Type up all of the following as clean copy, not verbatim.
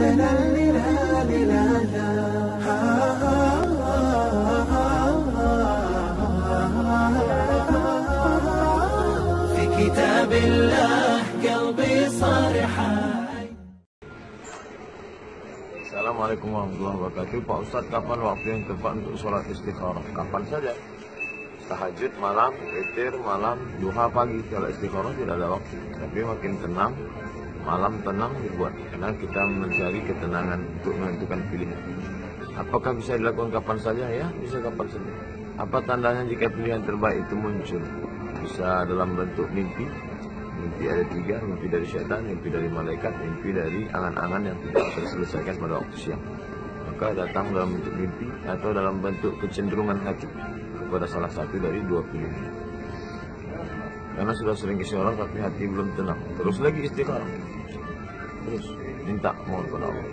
في كتاب الله قلبي صار حي. Assalamualaikum warahmatullahi wabarakatuh. Pak Ustadz, kapan waktu yang tepat untuk sholat istikharah? Kapan saja. Tahajud malam, witir malam, duha pagi. Kalau istikharah tidak ada waktu. Tapi makin tenang, malam tenang dibuat. Karena kita mencari ketenangan untuk menentukan pilihan. Apakah bisa dilakukan kapan saja? Ya, bisa kapan saja. Apa tandanya jika pilihan terbaik itu muncul? Bisa dalam bentuk mimpi. Mimpi ada 3, mimpi dari syaitan, mimpi dari malaikat, mimpi dari angan-angan yang tidak bisa diselesaikan pada waktu siang. Maka datang dalam bentuk mimpi atau dalam bentuk kecenderungan hati kepada salah satu dari 2 pilihan. Karena sudah sering isyarat tapi hati belum tenang, terus lagi istikharah, terus minta mohon kepada Allah.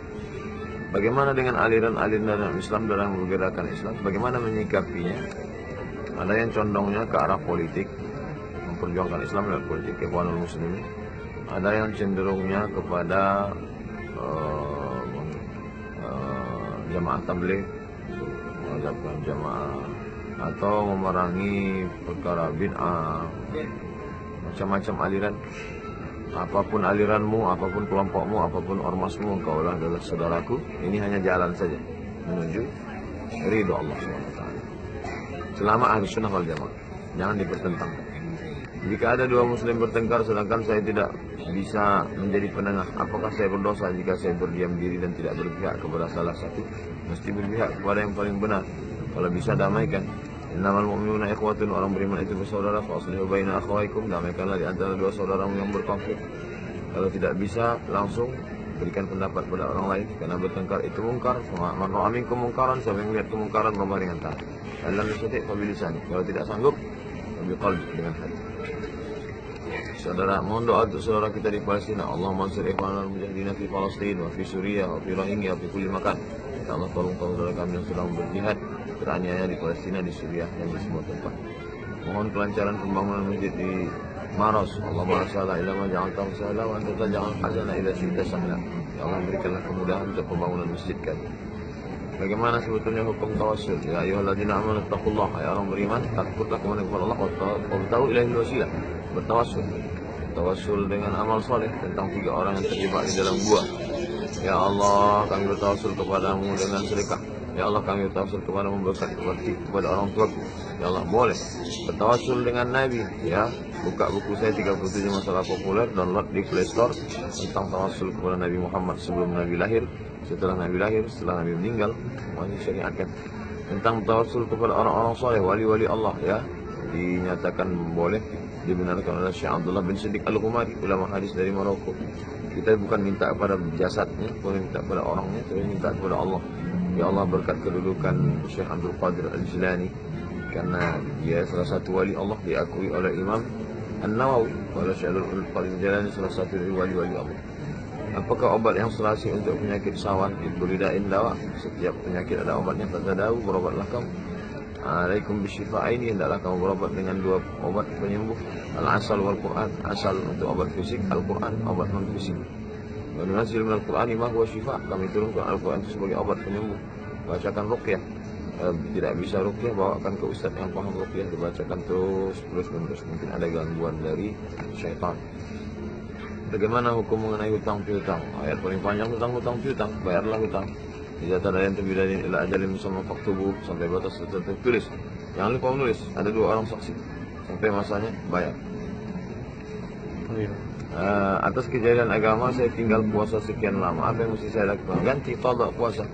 Bagaimana dengan aliran-aliran Islam dalam menggerakkan Islam? Bagaimana menyikapinya? Ada yang condongnya ke arah politik, memperjuangkan Islam lewat politik, Ikhwanul Muslimin. Ada yang cenderungnya kepada jamaah tabligh, mengajabkan jamaah, atau memerangi perkara bid'ah, macam-macam aliran. Apapun aliranmu, apapun kelompokmu, apapun ormasmu, engkau adalah saudaraku. Ini hanya jalan saja menuju ridho Allah SWT. Selama Ahlus Sunnah wal Jamaah, jangan dipertentangkan. Jika ada 2 muslim bertengkar sedangkan saya tidak bisa menjadi penengah, apakah saya berdosa jika saya berdiam diri dan tidak berpihak kepada salah satu? Mesti berpihak kepada yang paling benar. Kalau bisa damaikan. Innamal mu'minuna ikhwatun, orang beriman itu bersaudara. Fa aslihu baina akhawaykum, damaikanlah di antara 2 saudaramu yang berkonflik. Kalau tidak bisa, langsung berikan pendapat pada orang lain, karena bertengkar itu mungkar. Man ra'a minkum mungkaran, siapa yang melihat kemungkaran berubah dengan tangan. Dalam yastati' fa bilisani, kalau tidak sanggup biqalbi, dengan hati. Saudara, mohon doa untuk saudara kita di Palestina. Allahumma ansur ikhwanal mujahidin fi Palestina, wa fi Suriah, wa fi Rohingya, wa fi kulli makan. Ya Allah, tolong saudara kami yang sedang berjihad, teraniaya di Palestina, di Suriah, dan di semua tempat. Mohon kelancaran pembangunan masjid di Maros. Allahumma shalli ila ma ja'altahu sahla wa anta taj'al hazana ila syi'ta sahla. Ya Allah, berikanlah kemudahan untuk pembangunan masjid kami. Bagaimana sebetulnya hukum tawassul? Ya ayyuhalladzina amanu taqullaha, ya orang beriman, takutlah kepada Allah wa tahu ilaihi wasilah. Bertawassul. Tawassul dengan amal soleh tentang 3 orang yang terjebak di dalam gua. Ya Allah, kami bertawassul kepadamu dengan sedekah. Ya Allah, kami bertawassul kepadamu berkat kepada orang tuaku. Ya Allah, boleh. Bertawassul dengan Nabi, ya. Buka buku saya 37 masalah populer, download di Play Store tentang tawassul kepada Nabi Muhammad sebelum Nabi lahir, setelah Nabi lahir, setelah Nabi meninggal, semuanya syariatkan. Tentang tawassul kepada orang-orang soleh, wali-wali Allah, ya. Dinyatakan boleh, dibenarkan oleh Syekh Abdullah bin Siddiq Al-Qumari, ulama hadis dari Maroko. Kita bukan minta kepada jasadnya, bukan minta kepada orangnya, tapi minta kepada Allah. Ya Allah, berkat kedudukan Syekh Abdul Qadir Al-Jilani, karena dia salah satu wali Allah, diakui oleh Imam An-Nawawi, oleh Syekh Abdul Qadir Al-Jilani salah satu dari wali-wali Allah. Apakah obat yang serasi untuk penyakit sawan? Dikulidain dawa. Setiap penyakit ada obatnya, fatadawu, berobatlah kamu. Alaikum bisyifa'aini, hendaklah kamu berobat dengan 2 obat penyembuh, al-asal wal Quran. Asal untuk obat fisik, Al-Quran obat non fisik. Wa nunazzilu minal Qur'ani ma huwa syifa', kami turunkan Al-Quran itu sebagai obat penyembuh. Bacakan ruqyah. Tidak bisa ruqyah, bawakan ke ustaz yang paham ruqyah, dibacakan terus menerus. Mungkin ada gangguan dari syaitan. Bagaimana hukum mengenai hutang piutang? Ayat paling panjang tentang hutang piutang. Bayarlah hutang. Tidak ada yang terbidain ila ajalin musamma faktubu, sampai batas tertentu tulis. Jangan lupa menulis. Ada 2 orang saksi. Sampai masanya bayar. Atas kejadian agama saya tinggal puasa sekian lama. Apa yang mesti saya lakukan? Ganti qada puasa.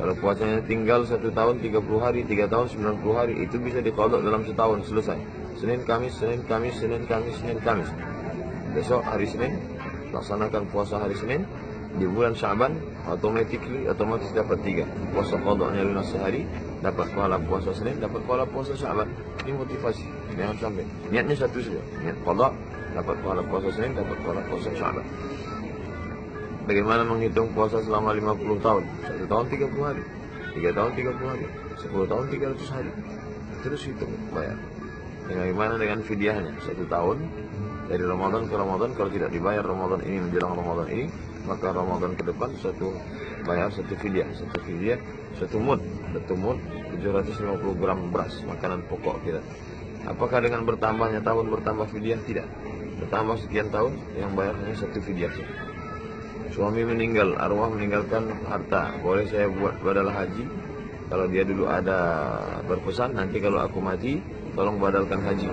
Kalau puasanya tinggal 1 tahun 30 hari, 3 tahun 90 hari, itu bisa diqada dalam setahun, selesai. Senin Kamis, Senin Kamis, Senin Kamis, Senin Kamis. Besok hari Senin laksanakan puasa hari Senin. Di bulan Syaban otomatis dapat 3. Puasa qadanya lunas sehari, dapat pahala puasa Senin, dapat pahala puasa Syaban. Ini motivasi. Jangan sampai niatnya satu saja. Niat qada, dapat pahala puasa Senin, dapat pahala puasa Syaban. Bagaimana menghitung puasa selama 50 tahun? 1 tahun 30 hari, 3 tahun 30 hari, 10 tahun 300 hari. Terus hitung bayar. Bagaimana dengan fidyahnya? 1 tahun dari Ramadan ke Ramadan. Kalau tidak dibayar Ramadan ini menjelang Ramadan ini, maka Ramadan ke depan bayar satu fidyah, satu mud 750 gram beras, makanan pokok kita. Apakah dengan bertambahnya tahun bertambah fidyah? Tidak. Bertambah sekian tahun, yang bayar hanya satu fidyah. Suami meninggal, arwah meninggalkan harta, boleh saya buat badal haji? Kalau dia dulu ada berpesan, nanti kalau aku mati, tolong badalkan haji.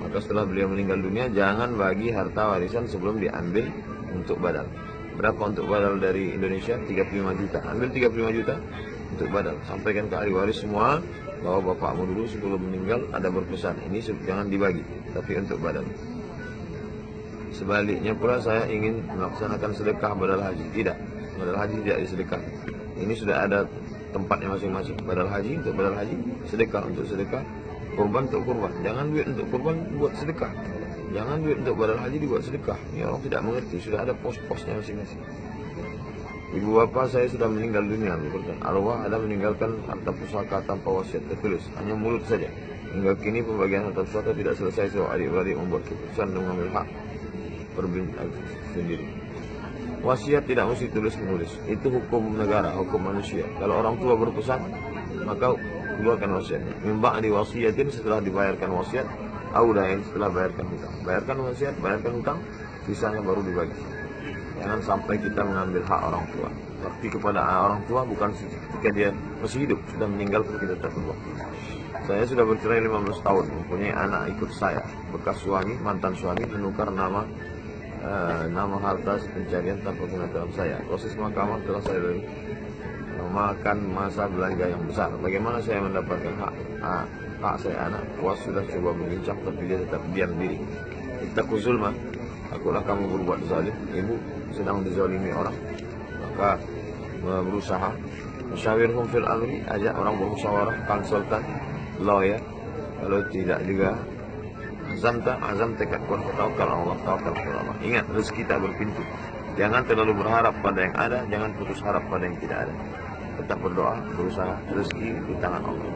Maka setelah beliau meninggal dunia, jangan bagi harta warisan sebelum diambil untuk badal. Berapa untuk badal dari Indonesia? 35 juta. Ambil 35 juta untuk badal. Sampaikan ke ahli waris semua bahwa bapakmu dulu sebelum meninggal ada berpesan. Ini jangan dibagi, tapi untuk badal. Sebaliknya pula saya ingin melaksanakan sedekah badal haji. Tidak, badal haji tidak disedekah. Ini sudah ada tempatnya masing-masing. Badal haji untuk badal haji, sedekah untuk sedekah, kurban untuk kurban. Jangan duit untuk kurban buat sedekah. Jangan duit untuk badal haji dibuat sedekah. Ini orang tidak mengerti. Sudah ada pos-posnya masing-masing. Ibu bapak saya sudah meninggal dunia. Arwah ada meninggalkan harta pusaka tanpa wasiat tertulis, hanya mulut saja. Hingga kini pembagian harta pusaka tidak selesai sebab adik-beradik membuat keputusan dan mengambil hak sendiri. Wasiat tidak mesti tulis menulis. Itu hukum negara, hukum manusia. Kalau orang tua berpesan, maka keluarkan wasiatnya. Mimba di wasiatin setelah dibayarkan wasiat, audain setelah bayarkan hutang. Bayarkan wasiat, bayarkan hutang, sisanya baru dibagi. Jangan sampai kita mengambil hak orang tua. Bakti kepada orang tua bukan ketika dia masih hidup, sudah meninggal pun kita tak berbakti. Saya sudah bercerai 15 tahun, mempunyai anak ikut saya. Bekas suami, mantan suami menukar nama harta pencarian tanpa pengetahuan saya. Proses mahkamah telah saya lalui, memakan masa belanja yang besar. Bagaimana saya mendapatkan hak saya anak? Kuas sudah coba mengincang tapi dia tetap diam diri. Kita kuzulma, akulah kamu berbuat zalim, ibu sedang dizalimi orang, maka berusaha musyawirhum fil amri, ajak orang bermusyawarah, konsultan, lawyer. Kalau tidak juga azam tekad kuat, tawakal Allah, tawakal Allah. Ingat, rezeki tak berpintu. Jangan terlalu berharap pada yang ada, jangan putus harap pada yang tidak ada. Tetap berdoa, berusaha, rezeki di tangan Allah.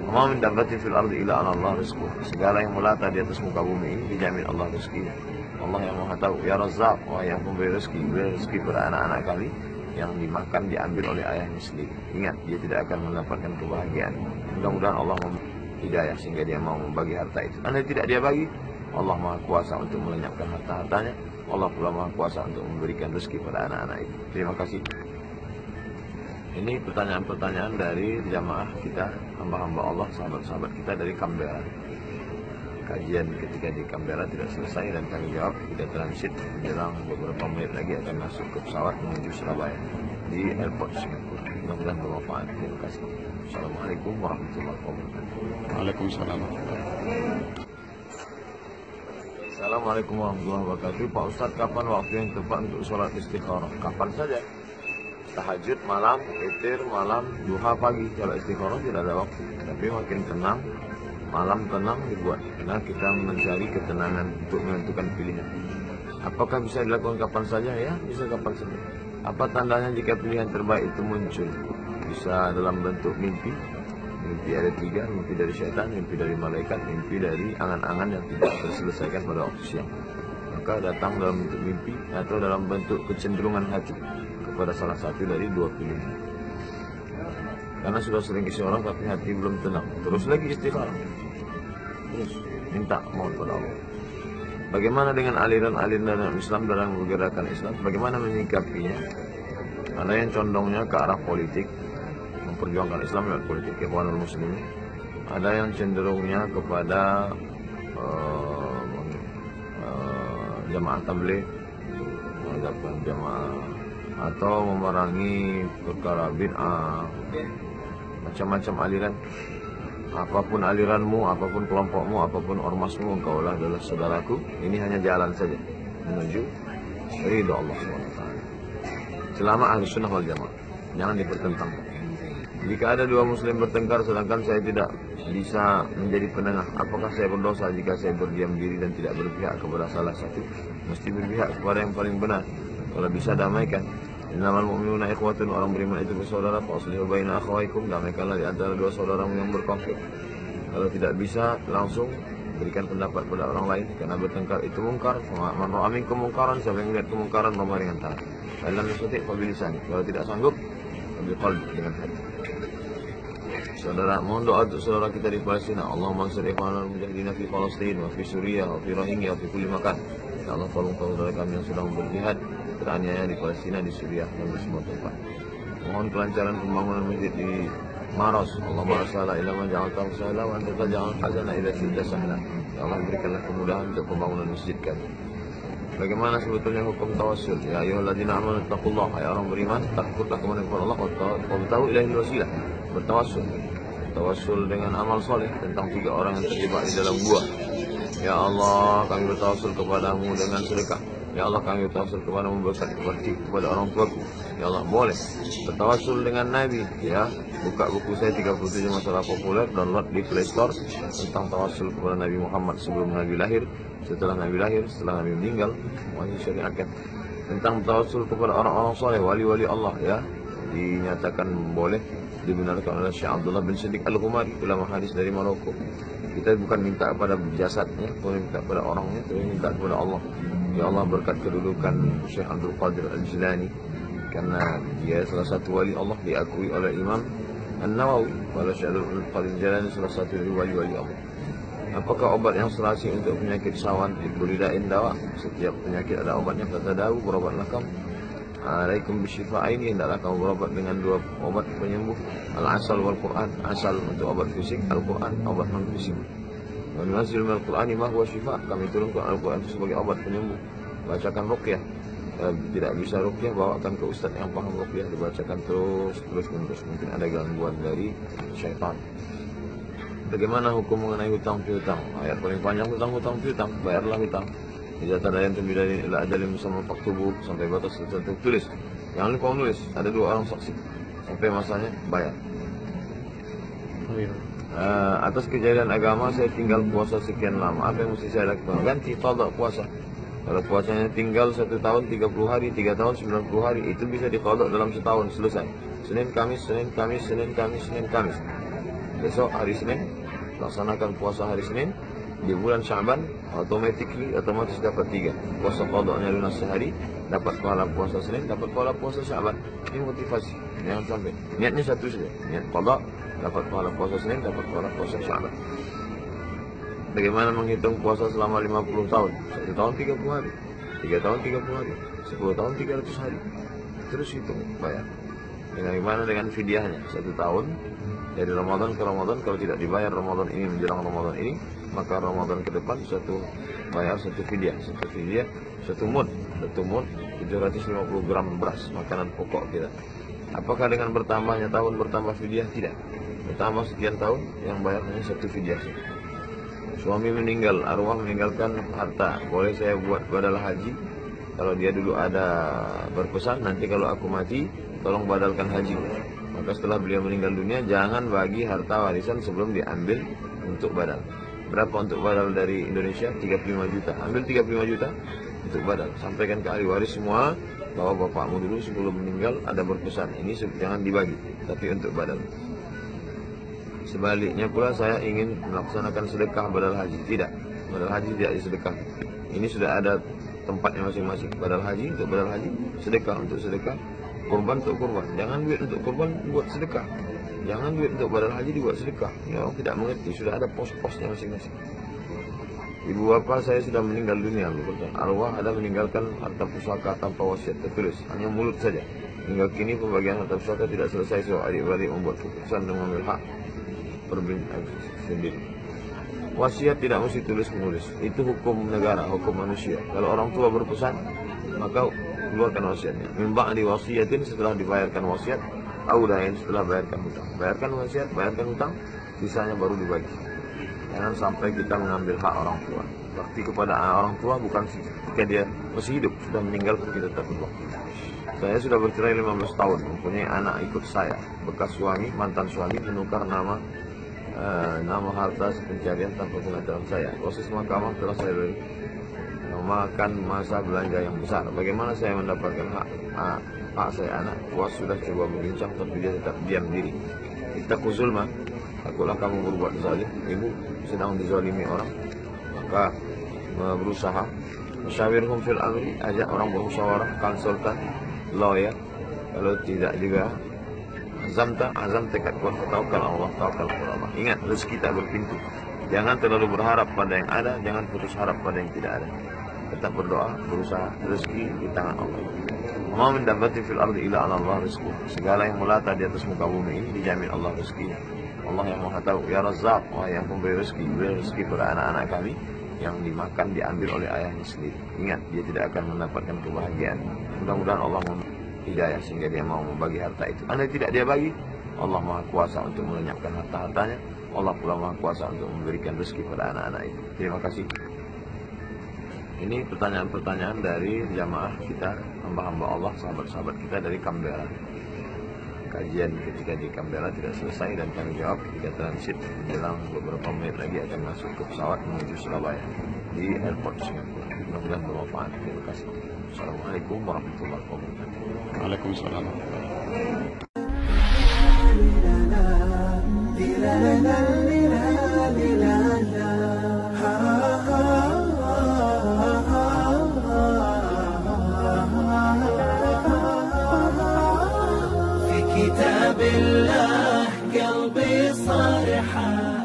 Ma min dabbatin fil ardi illa Allah rizquh. Segala yang melata di atas muka bumi ini dijamin Allah rezekinya. Allah yang Maha tahu. Ya Razzaq, wahai yang memberi rezeki, beri rezeki pada anak-anak kali yang dimakan diambil oleh ayahnya sendiri. Ingat, dia tidak akan mendapatkan kebahagiaan. Mudah-mudahan Allah memberi hidayah sehingga dia mau membagi harta itu. Andai tidak dia bagi, Allah Maha Kuasa untuk melenyapkan harta-hartanya. Allah pula Maha Kuasa untuk memberikan rezeki pada anak-anak itu. Terima kasih. Ini pertanyaan-pertanyaan dari jamaah kita, hamba-hamba Allah, sahabat-sahabat kita dari Canberra. Kajian ketika di Canberra tidak selesai dan kami jawab. Kita transit menjelang beberapa menit lagi akan masuk ke pesawat menuju Surabaya di airport Singapura. Mudah-mudahan bermanfaat. Terima kasih. Assalamualaikum warahmatullahi wabarakatuh. Waalaikumsalam. Assalamualaikum warahmatullahi wabarakatuh. Pak Ustadz, kapan waktu yang tepat untuk sholat istikharah? Kapan saja. Tahajud malam, witir malam, duha pagi. Kalau istikharah tidak ada waktu. Tapi makin tenang, malam tenang dibuat. Karena kita mencari ketenangan untuk menentukan pilihan. Apakah bisa dilakukan kapan saja? Ya, bisa kapan saja. Apa tandanya jika pilihan terbaik itu muncul? Bisa dalam bentuk mimpi. Mimpi ada 3, mimpi dari syaitan, mimpi dari malaikat, mimpi dari angan-angan yang tidak terselesaikan pada waktu siang. Maka datang dalam bentuk mimpi atau dalam bentuk kecenderungan hati kepada salah satu dari dua pilihan. Karena sudah sering isi orang tapi hati belum tenang, terus lagi istikharah, terus minta mohon pada Allah. Bagaimana dengan aliran-aliran dalam Islam, dalam pergerakan Islam? Bagaimana menyikapinya? Ada yang condongnya ke arah politik, memperjuangkan Islam lewat politik, Ikhwanul Muslimin. Ada yang cenderungnya kepada jamaah tabligh, menghadapkan jamaah, atau memerangi perkara bid'ah, macam-macam aliran. Apapun aliranmu, apapun kelompokmu, apapun ormasmu, engkaulah adalah saudaraku. Ini hanya jalan saja menuju ridha Allah SWT. Selama ahli sunnah wal jamaah, jangan dipertentangkan. Jika ada dua muslim bertengkar sedangkan saya tidak bisa menjadi penengah, apakah saya berdosa jika saya berdiam diri dan tidak berpihak kepada salah satu? Mesti berpihak kepada yang paling benar. Kalau bisa damaikan. Innamal mu'minuna ikhwatun, orang beriman itu bersaudara. Faslihu baina akhawaikum, damaikanlah di antara dua saudaramu yang berkonflik. Kalau tidak bisa langsung berikan pendapat pada orang lain, karena bertengkar itu mungkar. Man ra'a minkum mungkaran, siapa yang melihat kemungkaran maka dengan tangan. Dalam nasihat fabilisan, kalau tidak sanggup biqalbi, dengan hati. Saudara, mohon doa untuk saudara kita di Palestina. Allahumma ansur ikhwanal mujahidin fi Palestin wa fi Suriah wa fi Rohingya wa fi kulli makan. Ya Allah, tolong saudara kami yang sedang berjihad teraniaya di Palestina, di Suriah dan di semua tempat. Mohon kelancaran pembangunan masjid di Maros. Allahumma rasala ila ma ja'altahu sahla wa anta taj'al hazana ila syi'ta sahla. Ya Allah, berikanlah kemudahan untuk pembangunan masjid kami. Bagaimana sebetulnya hukum tawassul? Ya ayyuhalladzina amanu taqullaha, ya orang beriman, takutlah kepada Allah wa tahu ilaihi wasilah. Bertawassul. Tawassul dengan amal soleh tentang 3 orang yang terjebak di dalam gua. Ya Allah, kami bertawassul kepadamu dengan sedekah. Ya Allah, kami bertawassul kepadamu berkat kepada orang tuaku. Ya Allah, boleh bertawassul dengan Nabi. Ya, buka buku saya 37 masalah populer, download di Play Store tentang tawassul kepada Nabi Muhammad sebelum Nabi lahir, setelah Nabi lahir, setelah Nabi meninggal. Masih syariatkan tentang tawassul kepada orang-orang soleh, wali-wali Allah. Ya, dinyatakan boleh, dibenarkan oleh Syekh Abdullah bin Siddiq Al-Ghumari, ulama hadis dari Maroko. Kita bukan minta kepada jasadnya, bukan minta kepada orangnya, tapi minta kepada Allah. Ya Allah, berkat kedudukan Syekh Abdul Qadir Al-Jilani, karena dia salah satu wali Allah, diakui oleh Imam An-Nawawi. Kalau Syekh Abdul Qadir Al-Jilani salah satu wali-wali Allah. Apakah obat yang serasi untuk penyakit sawan? Diberidain dawa. Setiap penyakit ada obatnya. Kata dawu, berobatlah kamu. Alaikum bisyifa'aini, hendaklah kamu berobat dengan 2 obat penyembuh, al-asal wal Quran. Asal untuk obat fisik, Al-Quran obat non fisik. Wa nunazzilu minal Qur'ani ma huwa syifa', kami turunkan Al-Quran sebagai obat penyembuh. Bacakan ruqyah. Tidak bisa ruqyah, bawakan ke ustaz yang paham ruqyah, dibacakan terus menerus. Mungkin ada gangguan dari syaitan. Bagaimana hukum mengenai hutang piutang? Ayat paling panjang hutang piutang, bayarlah hutang. Jika tadayan terbidain ila ajalin musamma faktubu, sampai batas tertentu tulis. Jangan lupa menulis, ada 2 orang saksi. Sampai masanya bayar. Atas kejadian agama saya tinggal puasa sekian lama, apa yang mesti saya lakukan? Ganti qada puasa. Kalau puasanya tinggal 1 tahun 30 hari, 3 tahun 90 hari, itu bisa diqada dalam setahun, selesai. Senin Kamis, Senin Kamis, Senin Kamis, Senin Kamis. Besok hari Senin, laksanakan puasa hari Senin. Di bulan Syaban otomatis dapat 3. Puasa qadanya lunas sehari, dapat pahala puasa Senin, dapat pahala puasa Syaban. Ini motivasi. Jangan sampai niatnya satu saja. Niat qada, dapat pahala puasa Senin, dapat pahala puasa Syaban. Bagaimana menghitung puasa selama 50 tahun? 1 tahun 30 hari, 3 tahun 30 hari, 10 tahun 300 hari. Terus hitung, bayar. Bagaimana dengan fidyahnya? 1 tahun dari Ramadan ke Ramadan, kalau tidak dibayar Ramadan ini menjelang Ramadan ini, maka Ramadan ke depan bayar 1 fidyah, 1 mud 750 gram beras, makanan pokok kita. Apakah dengan bertambahnya tahun bertambah fidyah? Tidak. Bertambah sekian tahun, yang bayar hanya 1 fidyah. Suami meninggal, arwah meninggalkan harta, boleh saya buat badal haji? Kalau dia dulu ada berpesan, nanti kalau aku mati tolong badalkan haji. Maka setelah beliau meninggal dunia, jangan bagi harta warisan sebelum diambil untuk badal. Berapa untuk badal dari Indonesia? 35 juta. Ambil 35 juta untuk badal. Sampaikan ke ahli waris semua bahwa bapakmu dulu sebelum meninggal ada berpesan. Ini jangan dibagi, tapi untuk badal. Sebaliknya pula saya ingin melaksanakan sedekah badal haji. Tidak, badal haji tidak disedekah. Ini sudah ada tempatnya masing-masing. Badal haji untuk badal haji, sedekah untuk sedekah, kurban untuk kurban. Jangan duit untuk kurban buat sedekah. Jangan duit untuk badal haji dibuat sedekah. Ya, orang tidak mengerti, sudah ada pos-posnya masing-masing. Ibu bapak saya sudah meninggal dunia, arwah ada meninggalkan harta pusaka tanpa wasiat tertulis, hanya mulut saja. Hingga kini pembagian harta pusaka tidak selesai, so adik-beradik membuat keputusan dengan mengambil hak sendiri. Wasiat tidak mesti tulis menulis, itu hukum negara, hukum manusia. Kalau orang tua berpesan, maka keluarkan wasiatnya. Mimba di wasiatin, setelah dibayarkan wasiat, audain setelah bayarkan hutang. Bayarkan wasiat, bayarkan hutang, sisanya baru dibagi. Jangan sampai kita mengambil hak orang tua. Bakti kepada orang tua bukan ketika dia masih hidup, sudah meninggal pun kita tetap berbakti. Saya sudah bercerai 15 tahun, mempunyai anak ikut saya. Bekas suami, mantan suami menukar nama harta pencarian tanpa pengetahuan saya. Proses mahkamah telah saya lalui, memakan masa belanja yang besar. Bagaimana saya mendapatkan hak saya anak? Puas sudah coba berbincang, tapi dia tetap diam diri. Kita kuzulma, takutlah kamu berbuat zalim. Ibu sedang dizalimi orang, maka berusaha. Musyawirhum fil amri, ajak orang bermusyawarah, konsultan, lawyer. Kalau tidak juga azam tekad kuat, tawakal Allah, tawakal Allah. Ingat, rezeki tak berpintu. Jangan terlalu berharap pada yang ada, jangan putus harap pada yang tidak ada. Tetap berdoa, berusaha, rezeki di tangan Allah. Ma min dabbatin fil ardi illa 'ala Allah rizquha. Segala yang melata di atas muka bumi ini dijamin Allah rezekinya. Allah yang Maha Tahu. Ya Razzaq, Allah yang pemberi rezeki, beri rezeki pada anak-anak kami yang dimakan diambil oleh ayahnya sendiri. Ingat, dia tidak akan mendapatkan kebahagiaan. Mudah-mudahan Allah memberi hidayah sehingga dia mau membagi harta itu. Anda tidak dia bagi, Allah Maha Kuasa untuk melenyapkan harta-hartanya. Allah pula Maha Kuasa untuk memberikan rezeki pada anak-anak itu. Terima kasih. Ini pertanyaan-pertanyaan dari jamaah kita, hamba-hamba Allah, sahabat-sahabat kita dari Canberra. Kajian ketika di Canberra tidak selesai dan kami jawab ketika transit menjelang beberapa menit lagi akan masuk ke pesawat menuju Surabaya di airport Singapura. Mudah-mudahan bermanfaat. Terima kasih. Assalamualaikum warahmatullahi wabarakatuh. Waalaikumsalam. كتاب الله قلبي صار حال